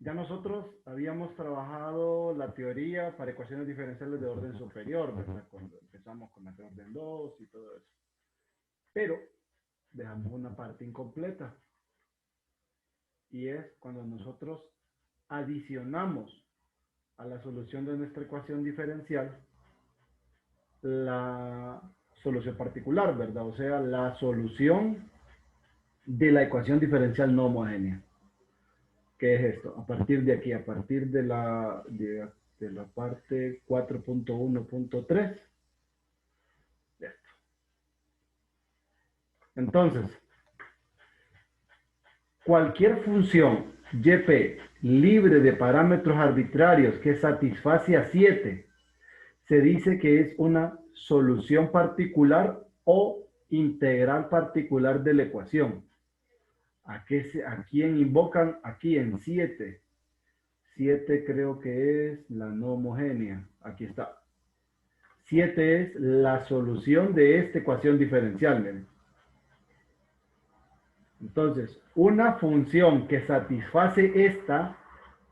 Ya nosotros habíamos trabajado la teoría para ecuaciones diferenciales de orden superior, ¿verdad? Cuando empezamos con la de orden 2 y todo eso. Pero dejamos una parte incompleta y es cuando nosotros adicionamos a la solución de nuestra ecuación diferencial la solución particular, ¿verdad? O sea, la solución de la ecuación diferencial no homogénea. ¿Qué es esto? A partir de aquí, a partir de la parte 4.1.3. Entonces, cualquier función YP libre de parámetros arbitrarios que satisface a 7 se dice que es una solución particular o integral particular de la ecuación. ¿A quién invocan? Aquí en 7. 7 creo que es la no homogénea. Aquí está. 7 es la solución de esta ecuación diferencial. Miren. Entonces, una función que satisface esta,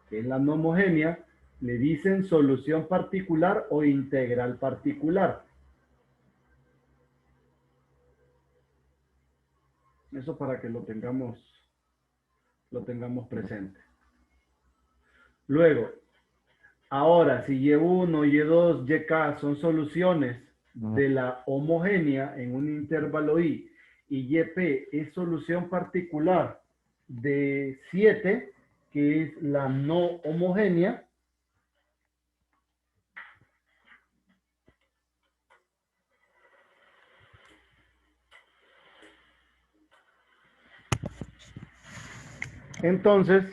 que es la no homogénea, le dicen solución particular o integral particular. Eso para que lo tengamos presente. Luego, ahora, si Y1, Y2, YK son soluciones de la homogénea en un intervalo I y YP es solución particular de 7, que es la no homogénea, entonces,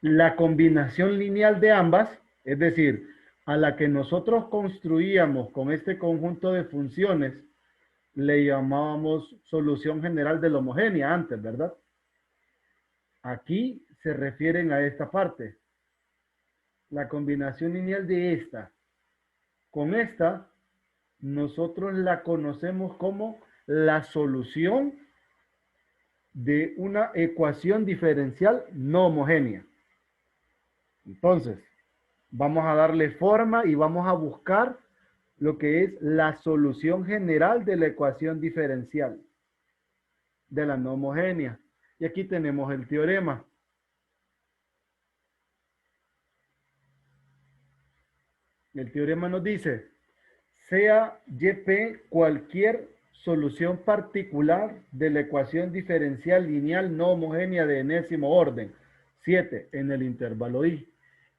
la combinación lineal de ambas, es decir, a la que nosotros construíamos con este conjunto de funciones, le llamábamos solución general de la homogénea antes, ¿verdad? Aquí se refieren a esta parte, la combinación lineal de esta. Con esta, nosotros la conocemos como la solución de una ecuación diferencial no homogénea. Entonces, vamos a darle forma y vamos a buscar lo que es la solución general de la ecuación diferencial de la no homogénea. Y aquí tenemos el teorema. El teorema nos dice, sea YP cualquier solución particular de la ecuación diferencial lineal no homogénea de enésimo orden, 7 en el intervalo I,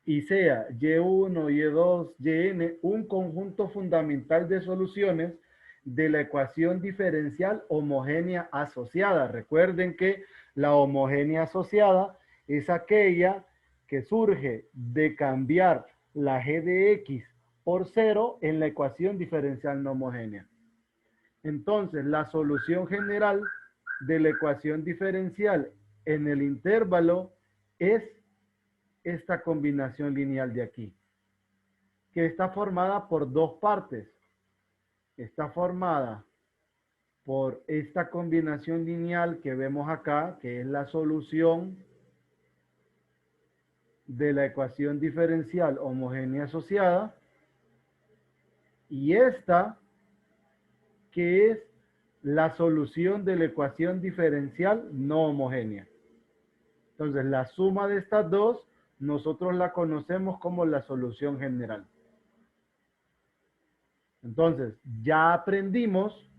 y sea Y1, Y2, Yn un conjunto fundamental de soluciones de la ecuación diferencial homogénea asociada. Recuerden que la homogénea asociada es aquella que surge de cambiar la g de x por 0 en la ecuación diferencial no homogénea. Entonces, la solución general de la ecuación diferencial en el intervalo es esta combinación lineal de aquí, que está formada por dos partes. Está formada por esta combinación lineal que vemos acá, que es la solución de la ecuación diferencial homogénea asociada, y esta que es la solución de la ecuación diferencial no homogénea. Entonces, la suma de estas dos, nosotros la conocemos como la solución general. Entonces, ya aprendimos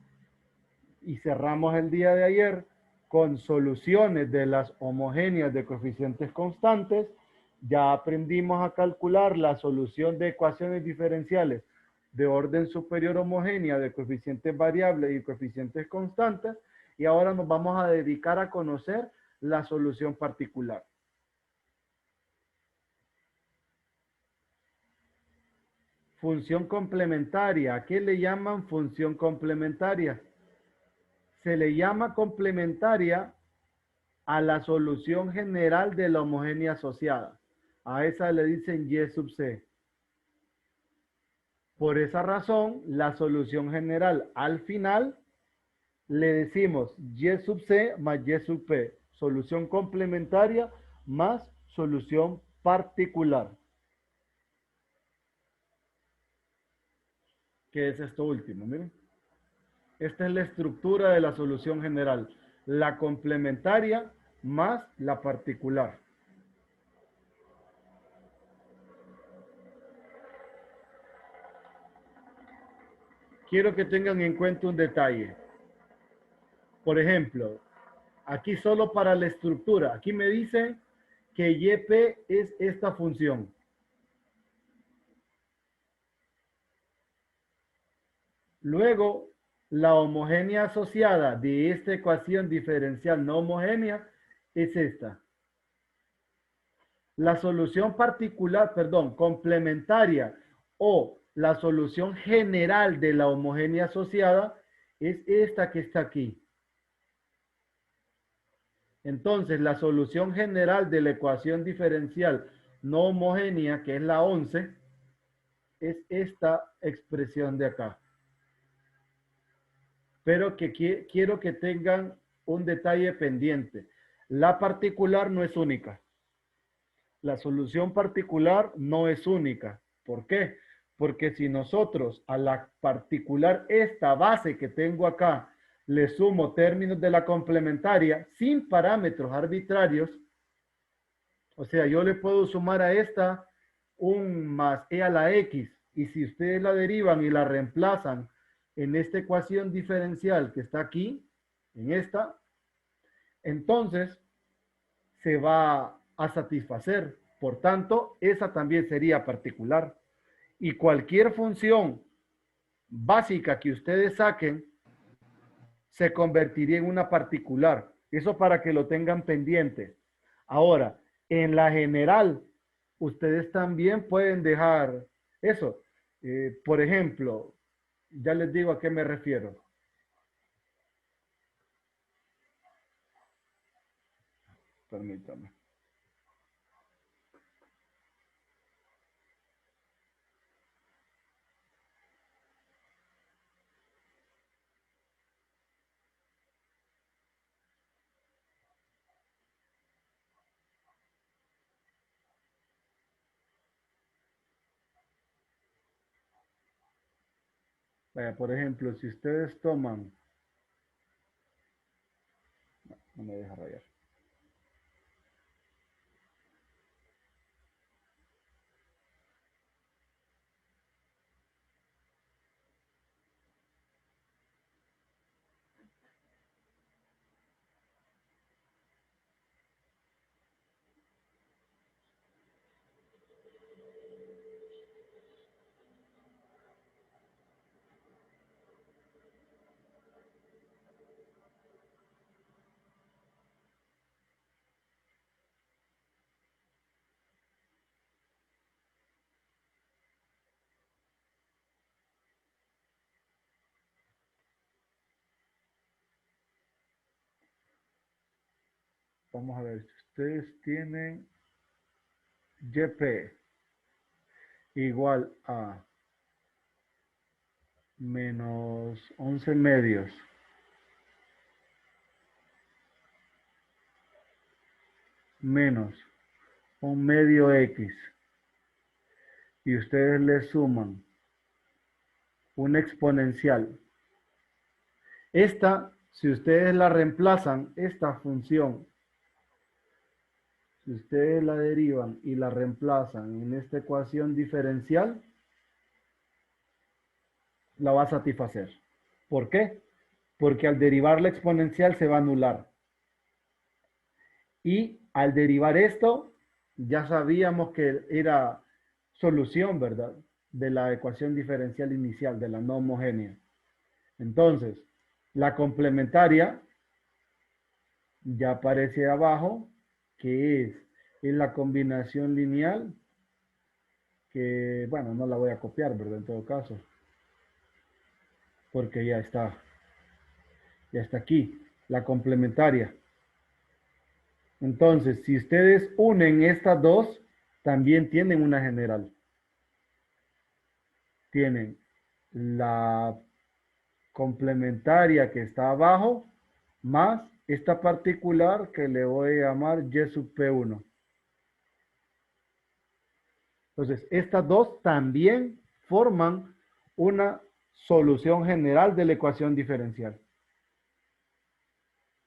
y cerramos el día de ayer con soluciones de las homogéneas de coeficientes constantes. Ya aprendimos a calcular la solución de ecuaciones diferenciales de orden superior homogénea de coeficientes variables y coeficientes constantes. Y ahora nos vamos a dedicar a conocer la solución particular. Función complementaria. ¿A qué le llaman función complementaria? Se le llama complementaria a la solución general de la homogénea asociada. A esa le dicen Y sub C. Por esa razón, la solución general al final le decimos Y sub C más Y sub P solución complementaria más solución particular. ¿Qué es esto último? Miren. Esta es la estructura de la solución general. La complementaria más la particular. Quiero que tengan en cuenta un detalle. Por ejemplo, aquí solo para la estructura. Aquí me dice que YP es esta función. Luego, la homogénea asociada de esta ecuación diferencial no homogénea es esta. La solución particular, perdón, complementaria o la solución general de la homogénea asociada es esta que está aquí. Entonces, la solución general de la ecuación diferencial no homogénea, que es la 11, es esta expresión de acá. Pero quiero que tengan un detalle pendiente. La particular no es única. La solución particular no es única. ¿Por qué? Porque si nosotros a la particular, esta base que tengo acá, le sumo términos de la complementaria sin parámetros arbitrarios, o sea, yo le puedo sumar a esta un más e a la x, y si ustedes la derivan y la reemplazan en esta ecuación diferencial que está aquí, en esta, entonces se va a satisfacer. Por tanto, esa también sería particular. Y cualquier función básica que ustedes saquen se convertiría en una particular. Eso para que lo tengan pendiente. Ahora, en la general, ustedes también pueden dejar eso. Por ejemplo, ya les digo a qué me refiero. Permítame. Vaya, por ejemplo, si ustedes toman, no me deja rayar. Vamos a ver, si ustedes tienen YP igual a menos 11 medios menos un medio X y ustedes le suman una exponencial. Esta, si ustedes la reemplazan, esta función, si ustedes la derivan y la reemplazan en esta ecuación diferencial, la va a satisfacer. ¿Por qué? Porque al derivar la exponencial se va a anular. Y al derivar esto, ya sabíamos que era solución, ¿verdad? De la ecuación diferencial inicial, de la no homogénea. Entonces, la complementaria ya aparece abajo, que es la combinación lineal, que, bueno, no la voy a copiar, ¿verdad? En todo caso, porque ya está aquí, la complementaria. Entonces, si ustedes unen estas dos, también tienen una general. Tienen la complementaria que está abajo, más esta particular que le voy a llamar y sub P1. Entonces, estas dos también forman una solución general de la ecuación diferencial.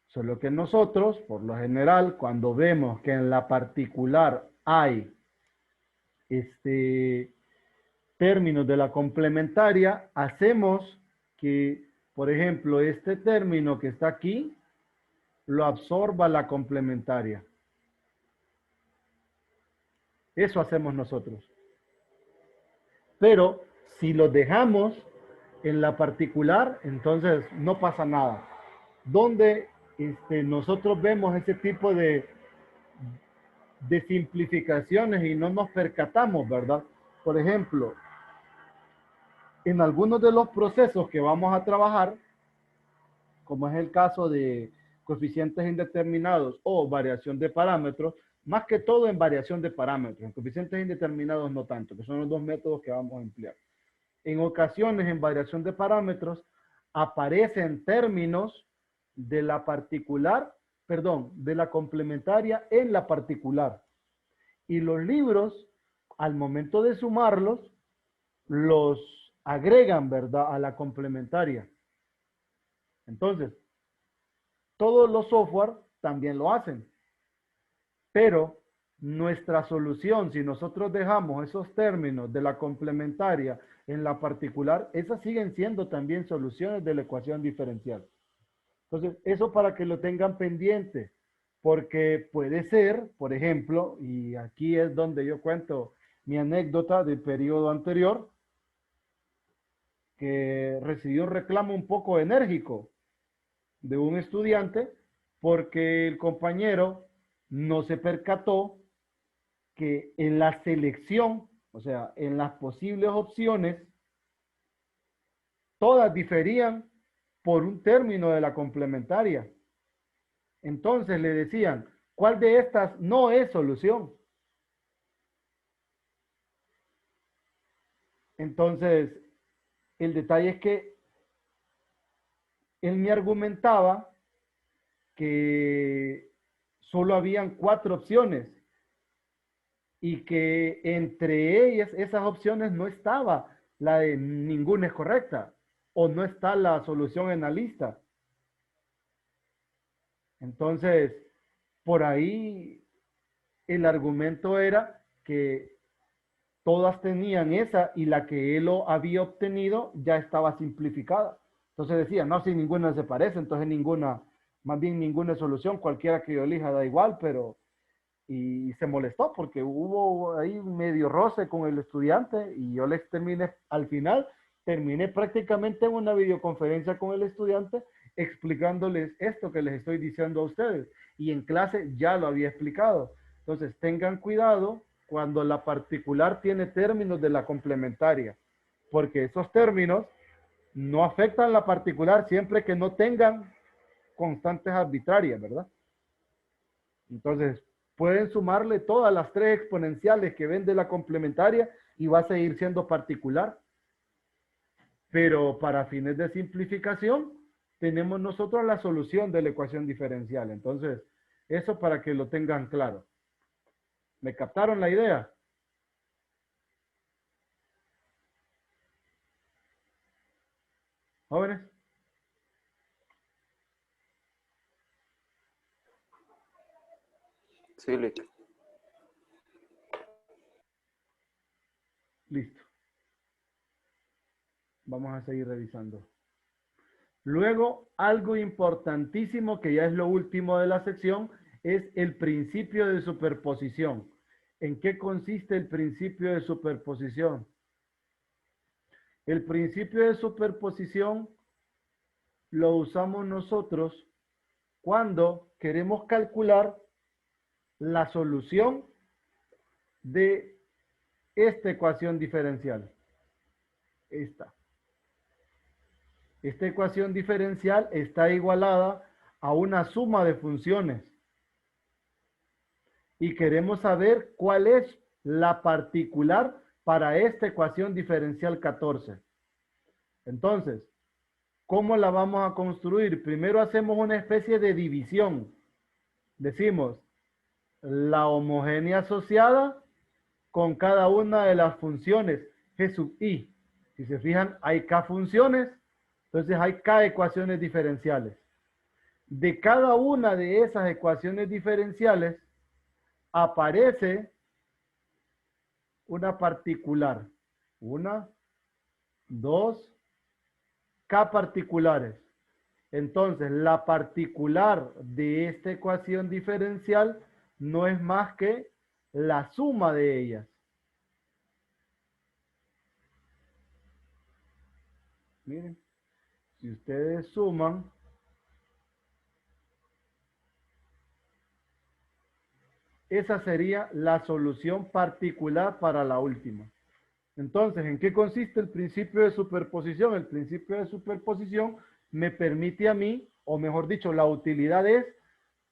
Solo que nosotros, por lo general, cuando vemos que en la particular hay términos de la complementaria, hacemos que, por ejemplo, este término que está aquí, lo absorba la complementaria. Eso hacemos nosotros. Pero si lo dejamos en la particular, entonces no pasa nada. Donde nosotros vemos ese tipo de simplificaciones y no nos percatamos, ¿verdad? Por ejemplo, en algunos de los procesos que vamos a trabajar, como es el caso de coeficientes indeterminados o variación de parámetros, más que todo en variación de parámetros, en coeficientes indeterminados no tanto, que son los dos métodos que vamos a emplear. En ocasiones, en variación de parámetros, aparecen términos de la particular, perdón, de la complementaria en la particular. Y los libros, al momento de sumarlos, los agregan, ¿verdad?, a la complementaria. Entonces, todos los software también lo hacen. Pero nuestra solución, si nosotros dejamos esos términos de la complementaria en la particular, esas siguen siendo también soluciones de la ecuación diferencial. Entonces, eso para que lo tengan pendiente, porque puede ser, por ejemplo, y aquí es donde yo cuento mi anécdota del periodo anterior, que recibí un reclamo un poco enérgico de un estudiante porque el compañero no se percató que en la selección, o sea, en las posibles opciones, todas diferían por un término de la complementaria. Entonces le decían, ¿cuál de estas no es solución? Entonces, el detalle es que él me argumentaba que solo habían 4 opciones y que entre ellas, esas opciones no estaba la de ninguna es correcta o no está la solución en la lista. Entonces, por ahí el argumento era que todas tenían esa y la que él lo había obtenido ya estaba simplificada. Entonces decía, no, si ninguna se parece, entonces ninguna, más bien ninguna solución, cualquiera que yo elija da igual, pero y se molestó porque hubo ahí medio roce con el estudiante y yo les terminé, al final, terminé prácticamente en una videoconferencia con el estudiante explicándoles esto que les estoy diciendo a ustedes y en clase ya lo había explicado. Entonces, tengan cuidado cuando la particular tiene términos de la complementaria, porque esos términos no afectan la particular siempre que no tengan constantes arbitrarias, ¿verdad? Entonces, pueden sumarle todas las 3 exponenciales que ven de la complementaria y va a seguir siendo particular. Pero para fines de simplificación, tenemos nosotros la solución de la ecuación diferencial. Entonces, eso para que lo tengan claro. ¿Me captaron la idea? ¿Jóvenes? Sí, listo. Listo. Vamos a seguir revisando. Luego, algo importantísimo que ya es lo último de la sección es el principio de superposición. ¿En qué consiste el principio de superposición? El principio de superposición lo usamos nosotros cuando queremos calcular la solución de esta ecuación diferencial. Esta ecuación diferencial está igualada a una suma de funciones. Y queremos saber cuál es la particular para esta ecuación diferencial 14. Entonces, ¿Cómo la vamos a construir? Primero hacemos una especie de división. Decimos la homogénea asociada con cada una de las funciones G sub I. Si se fijan, hay K funciones, entonces hay K ecuaciones diferenciales. De cada una de esas ecuaciones diferenciales aparece una particular. Una, dos, K particulares. Entonces, la particular de esta ecuación diferencial no es más que la suma de ellas. Miren, si ustedes suman, esa sería la solución particular para la última. Entonces, ¿en qué consiste el principio de superposición? El principio de superposición me permite a mí, o mejor dicho, la utilidad es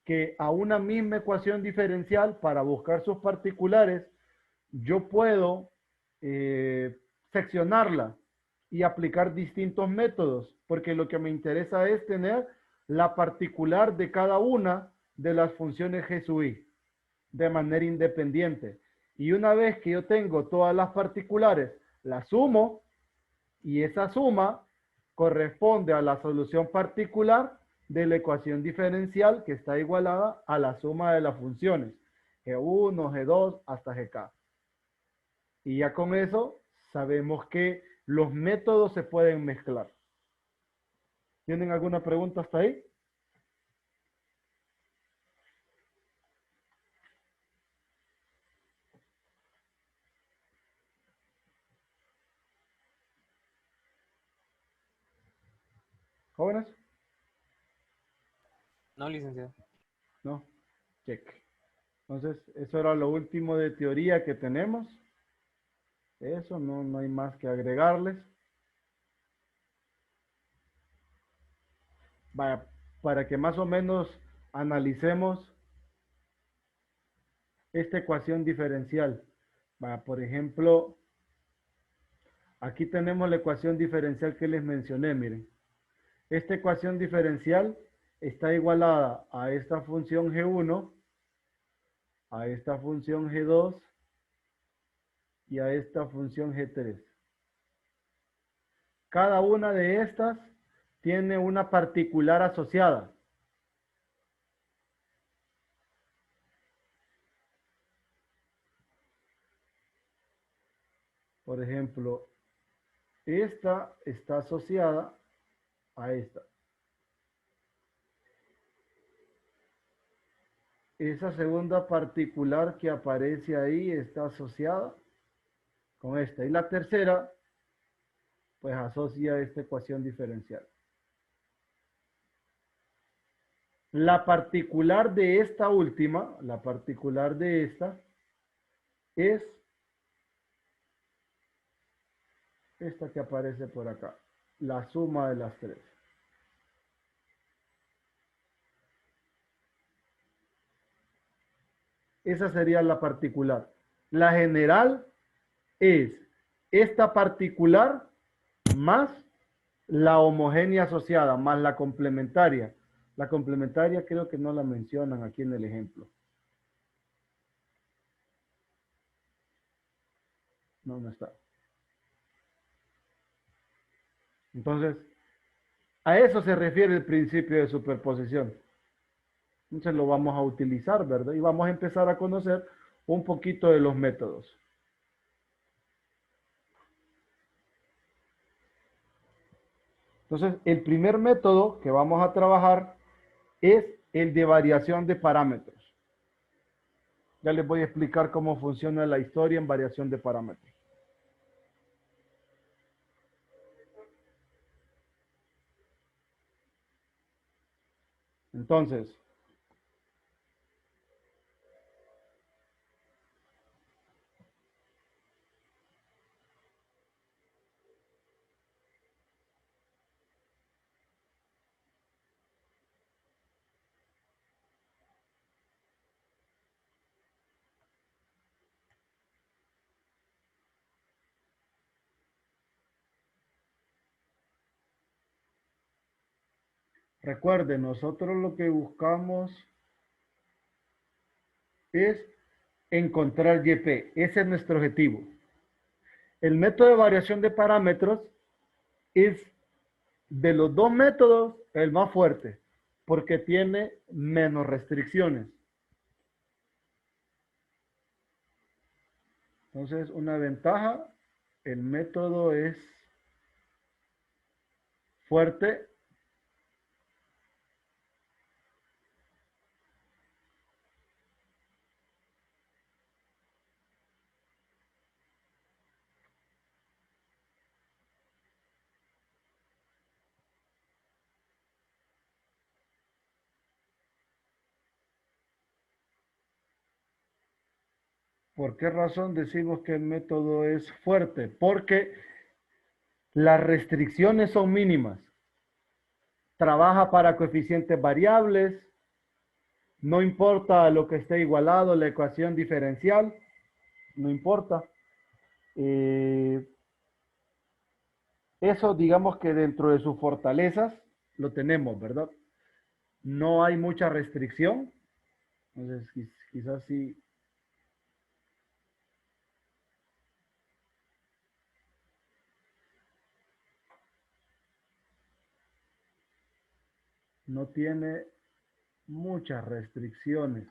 que a una misma ecuación diferencial, para buscar sus particulares, yo puedo seccionarla y aplicar distintos métodos, porque lo que me interesa es tener la particular de cada una de las funciones G sub I de manera independiente. Y una vez que yo tengo todas las particulares, las sumo y esa suma corresponde a la solución particular de la ecuación diferencial que está igualada a la suma de las funciones G1, G2 hasta GK. Y ya con eso sabemos que los métodos se pueden mezclar. ¿Tienen alguna pregunta hasta ahí? ¿Jóvenes? No, licenciado. No. Check. Entonces, eso era lo último de teoría que tenemos. Eso, no hay más que agregarles. Vaya, para que más o menos analicemos esta ecuación diferencial. Vaya, por ejemplo, aquí tenemos la ecuación diferencial que les mencioné, miren. Esta ecuación diferencial está igualada a esta función G1, a esta función G2 y a esta función G3. Cada una de estas tiene una particular asociada. Por ejemplo, esta está asociada a esta. Esa segunda particular que aparece ahí está asociada con esta. Y la tercera, pues asocia esta ecuación diferencial. La particular de esta última, la particular de esta, es esta que aparece por acá. La suma de las tres. Esa sería la particular. La general es esta particular más la homogénea asociada, más la complementaria. La complementaria creo que no la mencionan aquí en el ejemplo. No, no está. Entonces, a eso se refiere el principio de superposición. Entonces lo vamos a utilizar, ¿verdad? Y vamos a empezar a conocer un poquito de los métodos. Entonces, el primer método que vamos a trabajar es el de variación de parámetros. Ya les voy a explicar cómo funciona la historia en variación de parámetros. Entonces, Recuerden, nosotros lo que buscamos es encontrar YP. Ese es nuestro objetivo. El método de variación de parámetros es de los dos métodos el más fuerte porque tiene menos restricciones. Entonces, una ventaja, el método es fuerte. ¿Por qué razón decimos que el método es fuerte? Porque las restricciones son mínimas. Trabaja para coeficientes variables, no importa lo que esté igualado, la ecuación diferencial, no importa. Eh, Eso digamos que dentro de sus fortalezas lo tenemos, ¿verdad? No hay mucha restricción, entonces quizás sí no tiene muchas restricciones.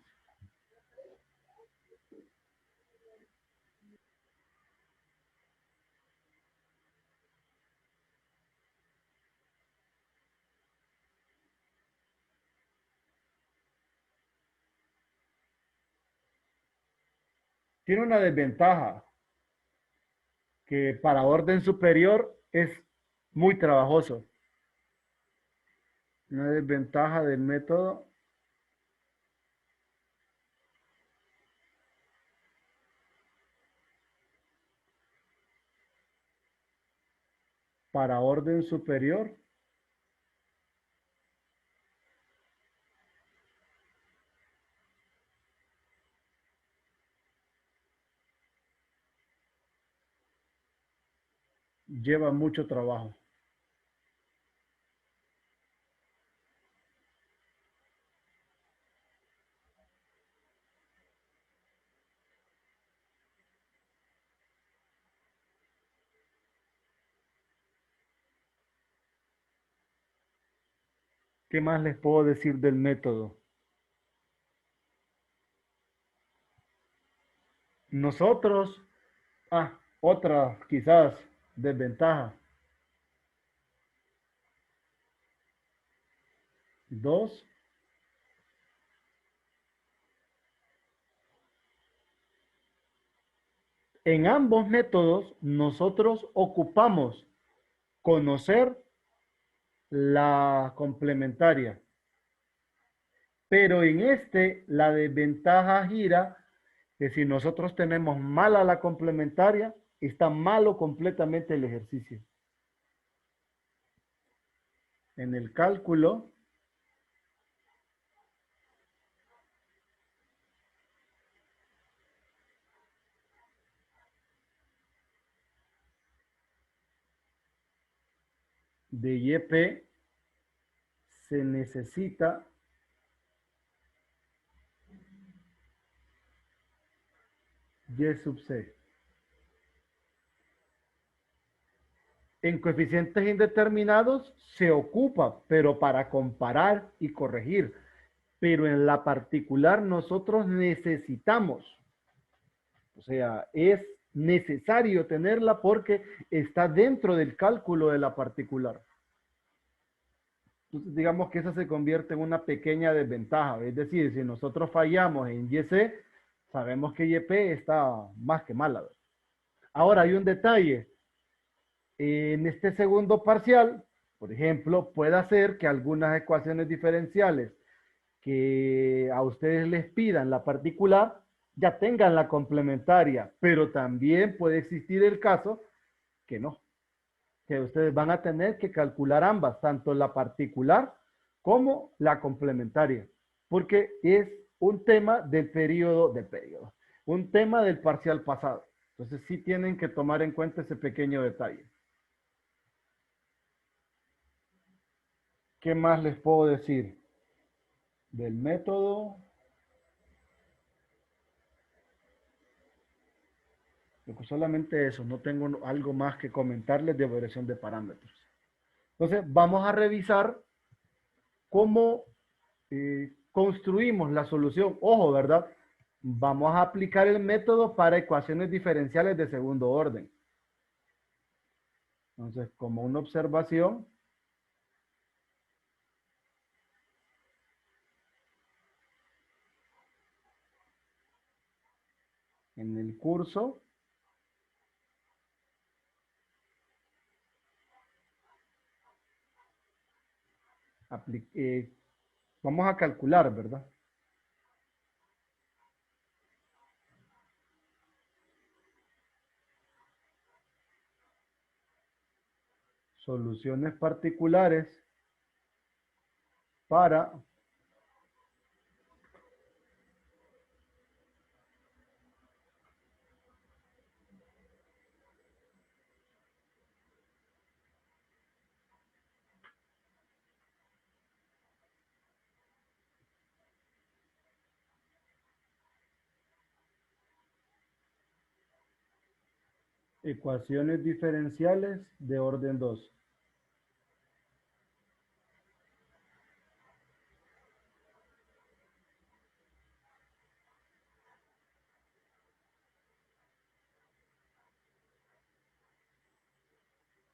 Tiene una desventaja que para orden superior es muy trabajoso. Una desventaja del método para orden superior lleva mucho trabajo. ¿Qué más les puedo decir del método? Nosotros, otra quizás desventaja. Dos, en ambos métodos nosotros ocupamos conocer la complementaria, pero en este la desventaja gira que si nosotros tenemos mala la complementaria, está malo completamente el ejercicio. En el cálculo de YP se necesita Y sub C. En coeficientes indeterminados se ocupa, pero para comparar y corregir. Pero en la particular nosotros necesitamos, o sea, es necesario tenerla porque está dentro del cálculo de la particular. Entonces, digamos que esa se convierte en una pequeña desventaja. Es decir, si nosotros fallamos en YC, sabemos que YP está más que mala. Ahora, hay un detalle. En este segundo parcial, por ejemplo, puede ser que algunas ecuaciones diferenciales que a ustedes les pidan la particular ya tengan la complementaria, pero también puede existir el caso que no, que ustedes van a tener que calcular ambas, tanto la particular como la complementaria, porque es un tema del periodo, un tema del parcial pasado. Entonces sí tienen que tomar en cuenta ese pequeño detalle. ¿Qué más les puedo decir del método? Solamente eso, no tengo algo más que comentarles de variación de parámetros. Entonces, vamos a revisar cómo construimos la solución. Ojo, ¿verdad? Vamos a aplicar el método para ecuaciones diferenciales de segundo orden. Entonces, como una observación, en el curso, vamos a calcular, ¿verdad? Soluciones particulares para ecuaciones diferenciales de orden 2.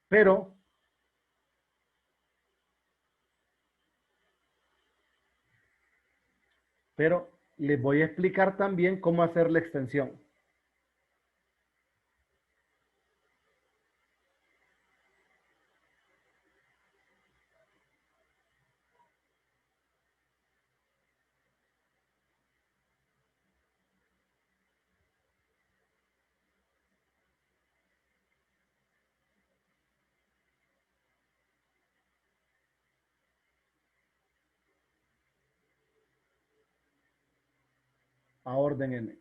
Pero les voy a explicar también cómo hacer la extensión. A orden n.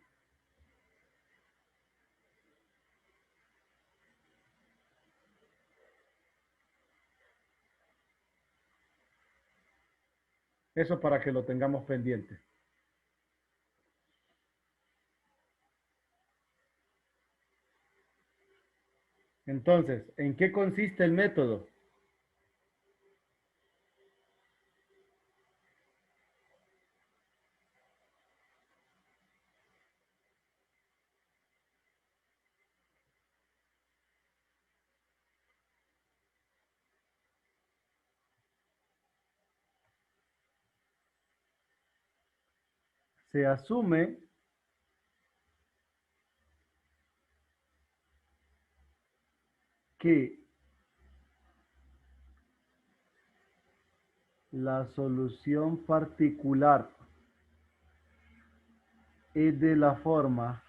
Eso para que lo tengamos pendiente. Entonces, ¿en qué consiste el método? Se asume que la solución particular es de la forma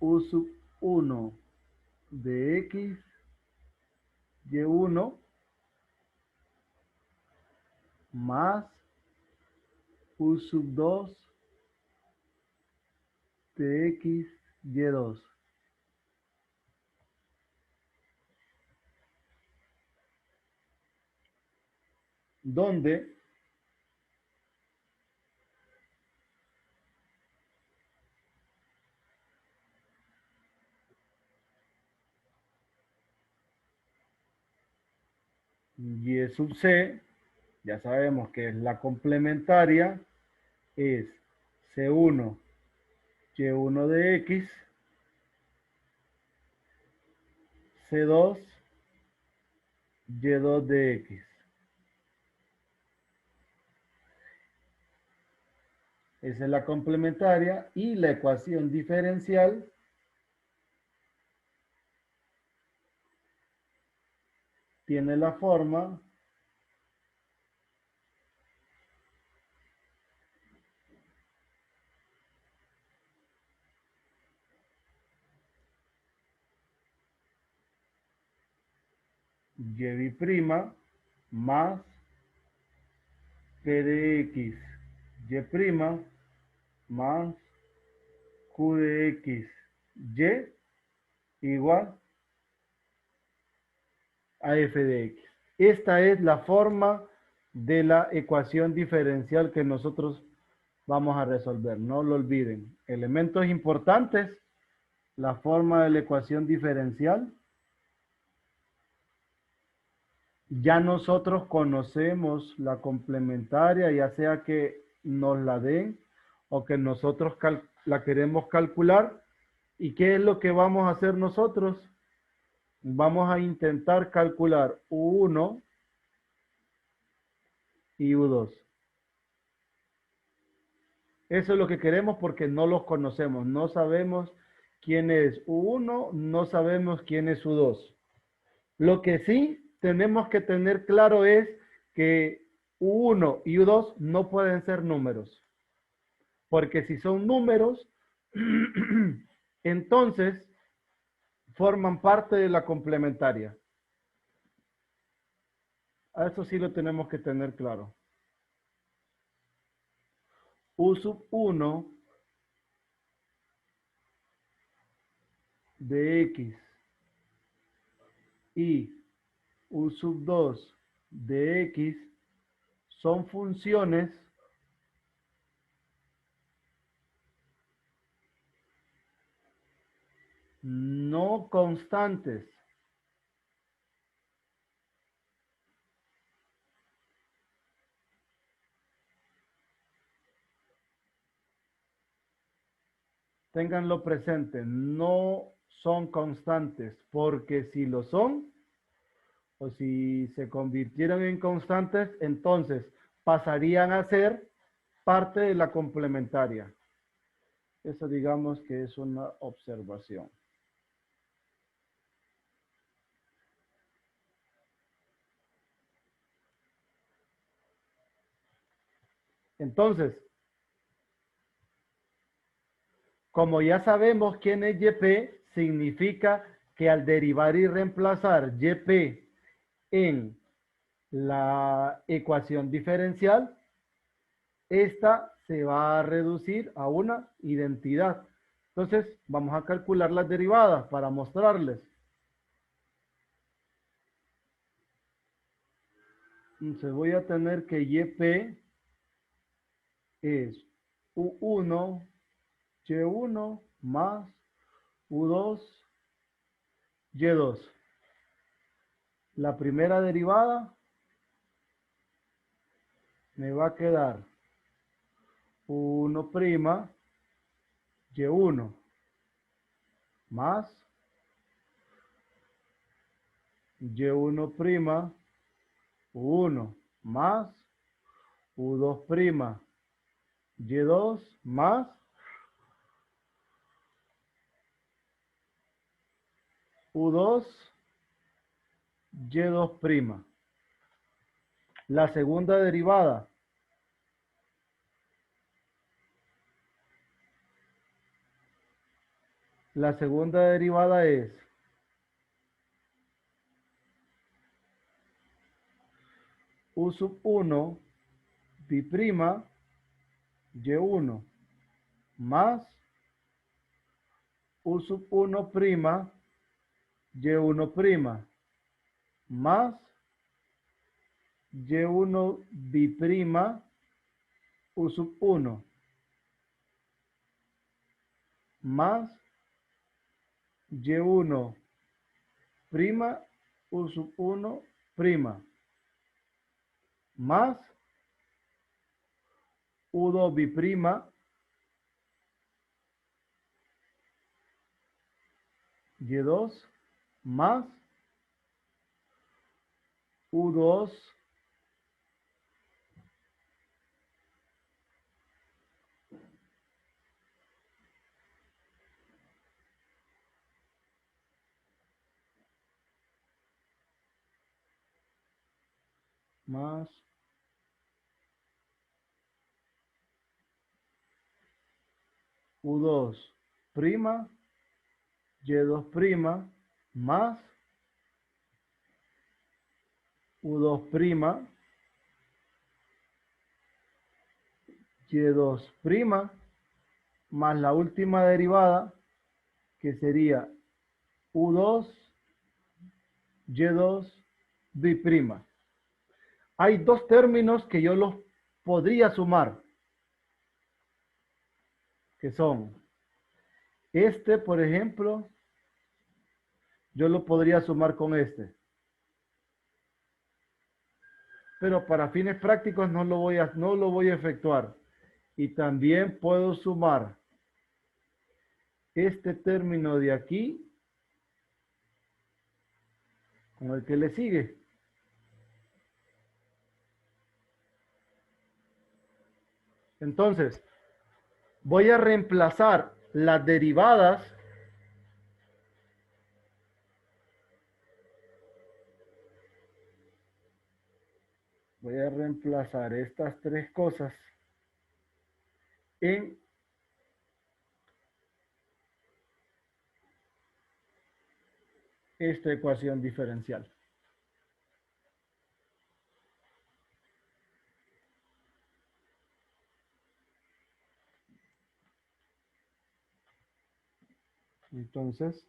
u sub 1 de x y1 más u sub 2 de x y2. Donde y sub c, ya sabemos que es la complementaria, es c1 y1 de x, c2 y2 de x. Esa es la complementaria y la ecuación diferencial tiene la forma y' más p de x y' más q de x y igual a f de x. Esta es la forma de la ecuación diferencial que nosotros vamos a resolver. No lo olviden. Elementos importantes, la forma de la ecuación diferencial. Ya nosotros conocemos la complementaria, ya sea que nos la den o que nosotros la queremos calcular. ¿Y qué es lo que vamos a hacer nosotros? Vamos a intentar calcular U1 y U2. Eso es lo que queremos porque no los conocemos. No sabemos quién es U1, no sabemos quién es U2. Lo que sí tenemos que tener claro es que U1 y U2 no pueden ser números. Porque si son números, entonces forman parte de la complementaria. A eso sí lo tenemos que tener claro. U sub 1 de X y U sub 2 de X son funciones no constantes. Ténganlo presente, no son constantes, porque si lo son, o si se convirtieron en constantes, entonces pasarían a ser parte de la complementaria. Eso digamos que es una observación. Entonces, como ya sabemos quién es YP, significa que al derivar y reemplazar YP en la ecuación diferencial, esta se va a reducir a una identidad. Entonces, vamos a calcular las derivadas para mostrarles. Entonces, voy a tener que YP es U1, Y1 más U2, Y2. La primera derivada me va a quedar 1' Y1 más Y1' U1 más U2' Y2 más U2 Y2'. La segunda derivada es U sub 1 pi' Y1 más U sub 1' Y1' más Y1 bi'U sub 1 más Y1' U sub 1' más U2 bi'U2 más U2 más U2' Y2' más U2' Y2' más la última derivada que sería U2 Y2 B'. Hay dos términos que yo los podría sumar, que son este, por ejemplo, yo lo podría sumar con este. Pero para fines prácticos no lo voy a efectuar. Y también puedo sumar este término de aquí con el que le sigue. Entonces, voy a reemplazar las derivadas voy a reemplazar estas tres cosas en esta ecuación diferencial. Entonces,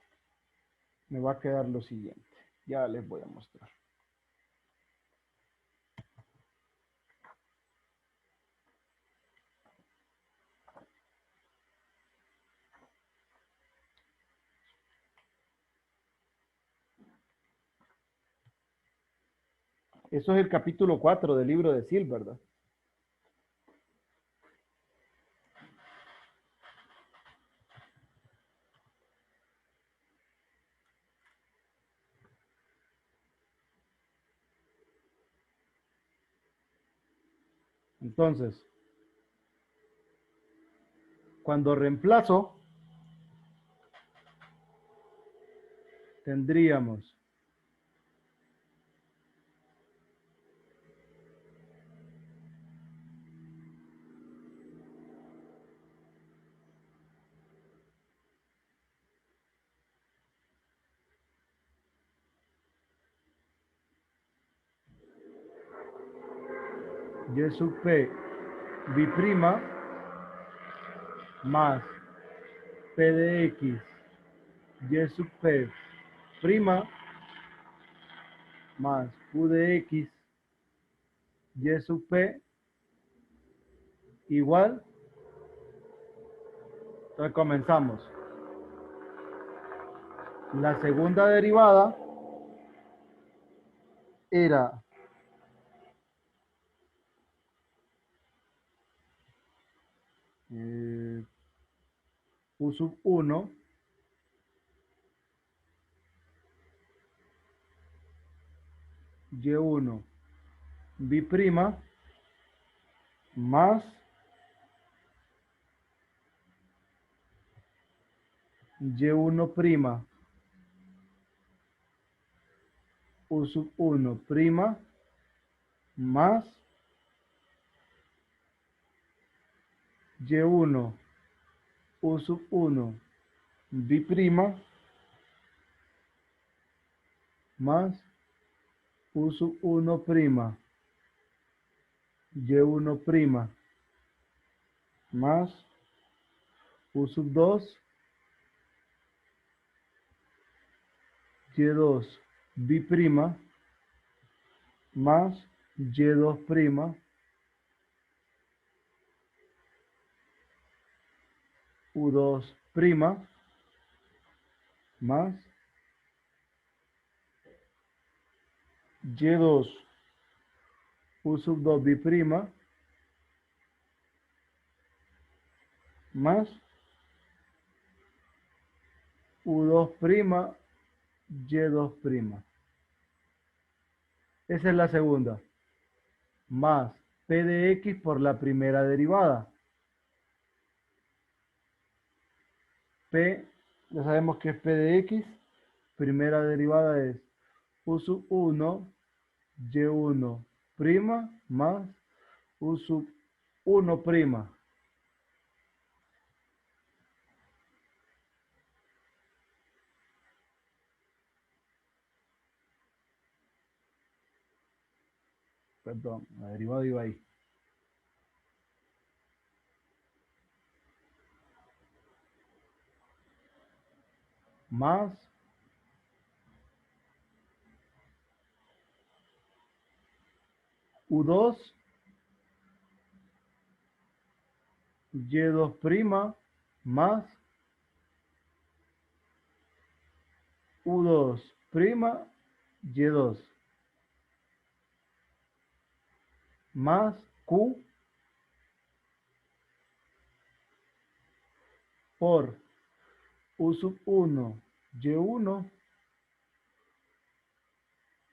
me va a quedar lo siguiente. Ya les voy a mostrar. Eso es el capítulo 4 del libro de Sil, ¿verdad? Entonces, cuando reemplazo, tendríamos y sub p b' más p de x y sub p prima más q de x y sub p igual. Entonces comenzamos. La segunda derivada era u sub 1 y1 b' más y1 prima u sub 1 prima más y1 u sub 1 b' más u sub 1 prima y1 prima más u sub 2 y2 b' más y2 prima u2 prima más y2 u sub 2 b' más u2 prima y2 prima. Esa es la segunda. Más p de x por la primera derivada. P, ya sabemos que es p de x. Primera derivada es u sub 1 y1 prima más u sub 1 prima. Perdón, la derivada iba ahí. Más U2, Y2' más U2', Y2 más Q por U1, Y1,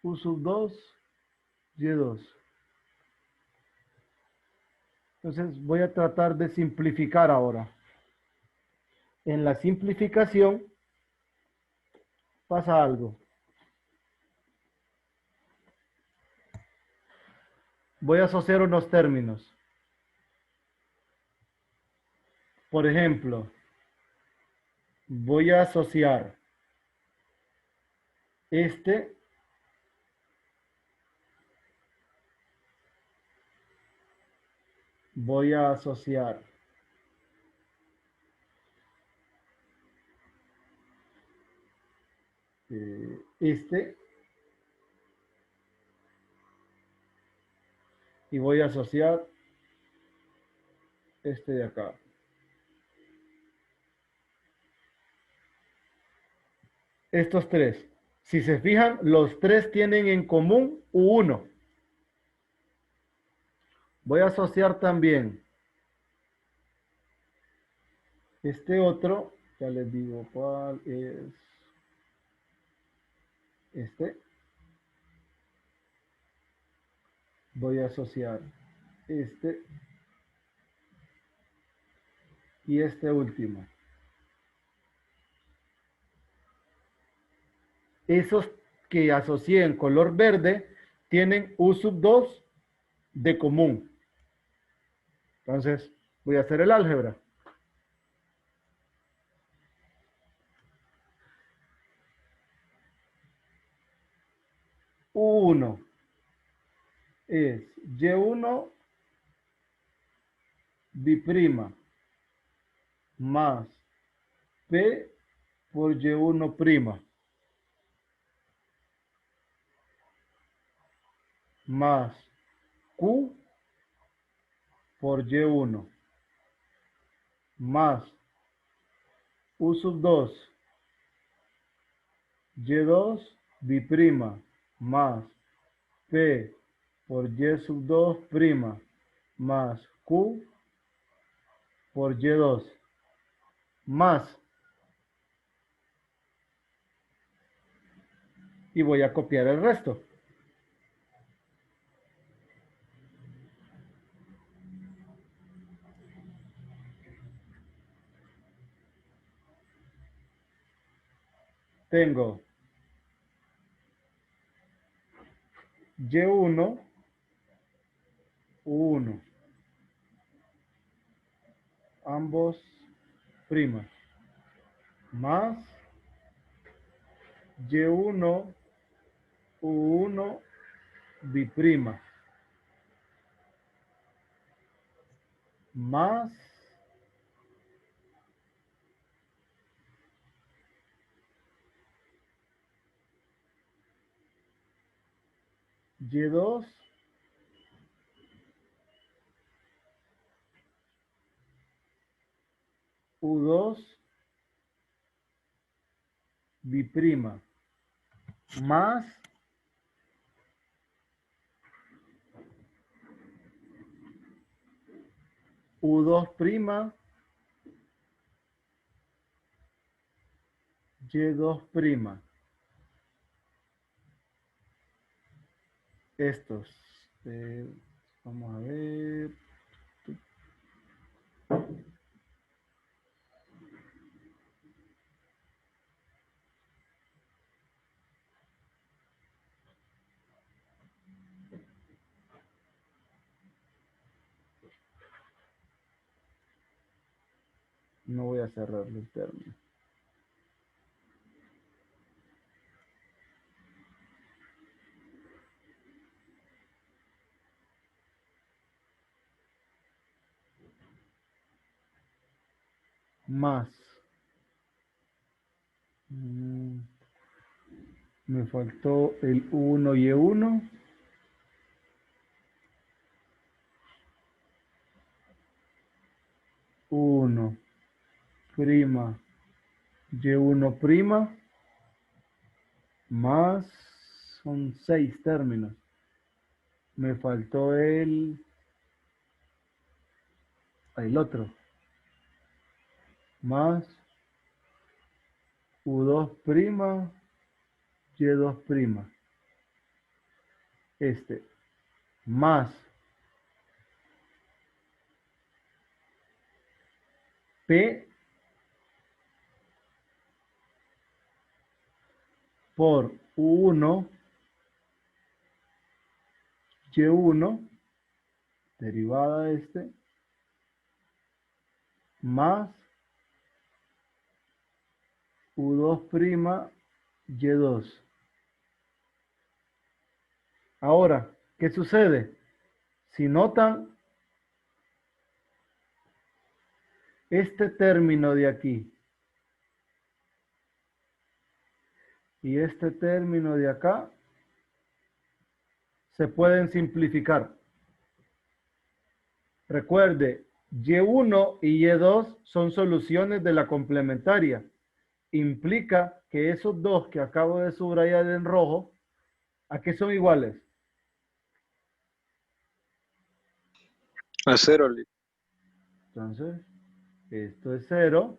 U2, Y2. Entonces voy a tratar de simplificar ahora. En la simplificación pasa algo. Voy a asociar unos términos. Por ejemplo, voy a asociar este voy a asociar este y voy a asociar este de acá. Estos tres. Si se fijan, los tres tienen en común U1. Voy a asociar también este otro, ya les digo cuál es este. Voy a asociar este y este último. Esos que asocié en color verde tienen U2 de común. Entonces, voy a hacer el álgebra. U1 es Y1 biprima más P por Y1 prima más Q por Y1 más U2 Y2 biprima más P por Y2 prima más Q por Y2 más, y voy a copiar el resto. Tengo Y1, U1, ambos primas, más Y1, U1, biprima, más Y2, U2, biprima, más U2 prima, Y2 prima. Estos, vamos a ver, no voy a cerrar el término. Más, me faltó el 1 y E1, 1 prima y1 prima más, son 6 términos. Me faltó el otro. Más U2 prima, Y2 prima. Más P por U1, Y1, derivada de más U2 prima, Y2. Ahora, ¿qué sucede? Si notan este término de aquí y este término de acá, se pueden simplificar. Recuerde, Y1 y Y2 son soluciones de la complementaria. Implica que esos dos que acabo de subrayar en rojo, ¿a qué son iguales? A 0. Entonces, esto es 0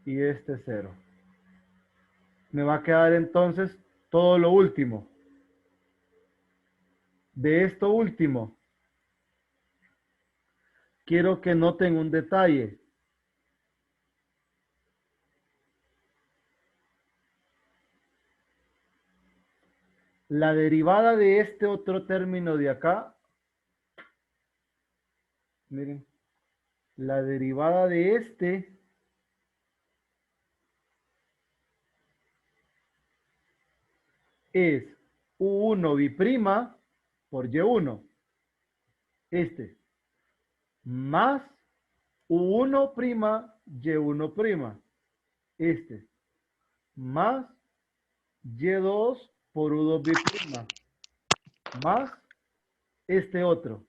y este es 0. Me va a quedar entonces todo lo último. De esto último, quiero que noten un detalle. La derivada de este otro término de acá, miren, la derivada de es U1 biprima por Y1. Más U1 prima, Y1 prima. Más Y2 por U2 biprima. Más otro.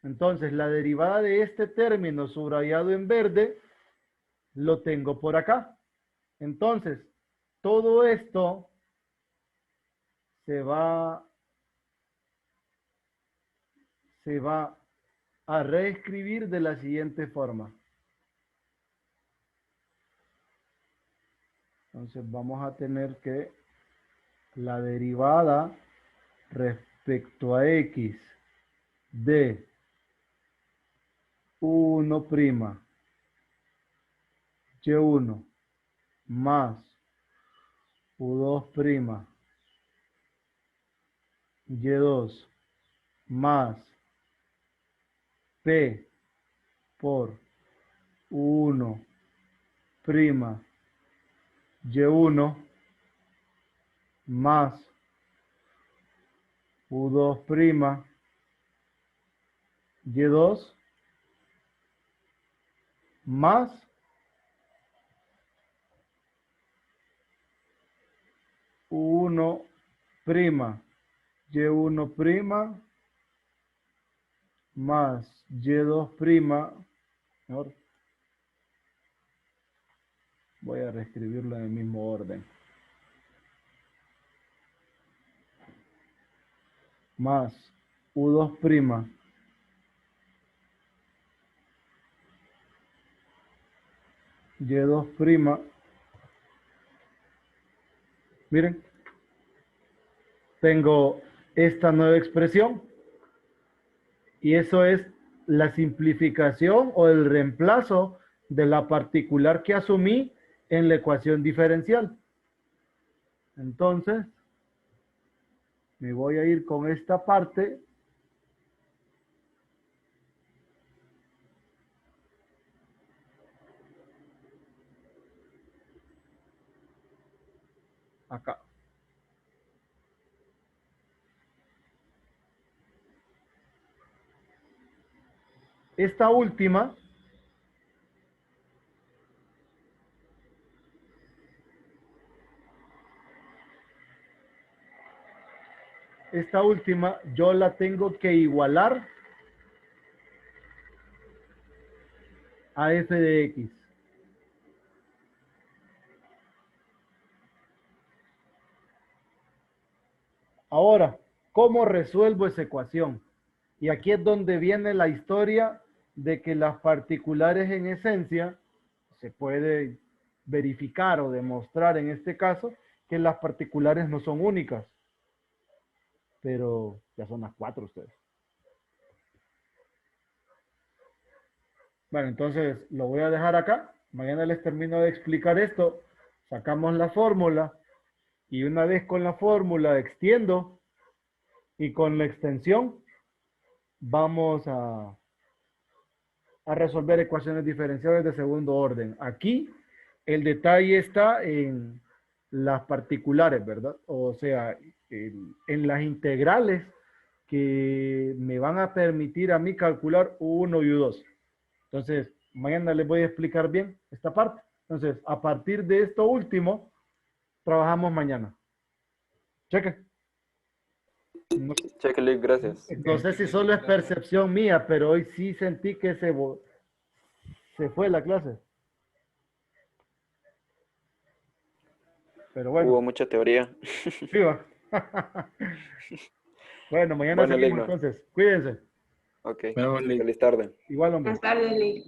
Entonces, la derivada de este término subrayado en verde, lo tengo por acá. Entonces, todo esto se va a reescribir de la siguiente forma. Entonces, vamos a tener que la derivada respecto a X de 1' Y1 más U2' Y2 más P por 1' Y1 más U2' Y2 más U1' Y1' más Y2', mejor, voy a reescribirlo en el mismo orden, más U2', Y2', miren, tengo esta nueva expresión y eso es la simplificación o el reemplazo de la particular que asumí en la ecuación diferencial. Entonces, me voy a ir con esta parte. Acá. Esta última yo la tengo que igualar a f de x. Ahora, ¿cómo resuelvo esa ecuación? Y aquí es donde viene la historia de que las particulares en esencia se puede verificar o demostrar en este caso que las particulares no son únicas. Pero ya son las 4 ustedes. Bueno, entonces lo voy a dejar acá. Mañana les termino de explicar esto. Sacamos la fórmula y una vez con la fórmula extiendo y con la extensión vamos a resolver ecuaciones diferenciales de segundo orden. Aquí el detalle está en las particulares, ¿verdad? O sea, en las integrales que me van a permitir a mí calcular U1 y U2. Entonces, mañana les voy a explicar bien esta parte. Entonces, a partir de esto último, trabajamos mañana. Cheque. No, Checklick, gracias. no sé si solo es percepción mía, pero hoy sí sentí que se fue la clase. Pero bueno. Hubo mucha teoría. Sí, va. Bueno, mañana Bueno, seguimos Ligma. entonces. Cuídense. Ok. Bueno, Lick. Feliz tarde. Igual, hombre. Buenas tardes, Lick.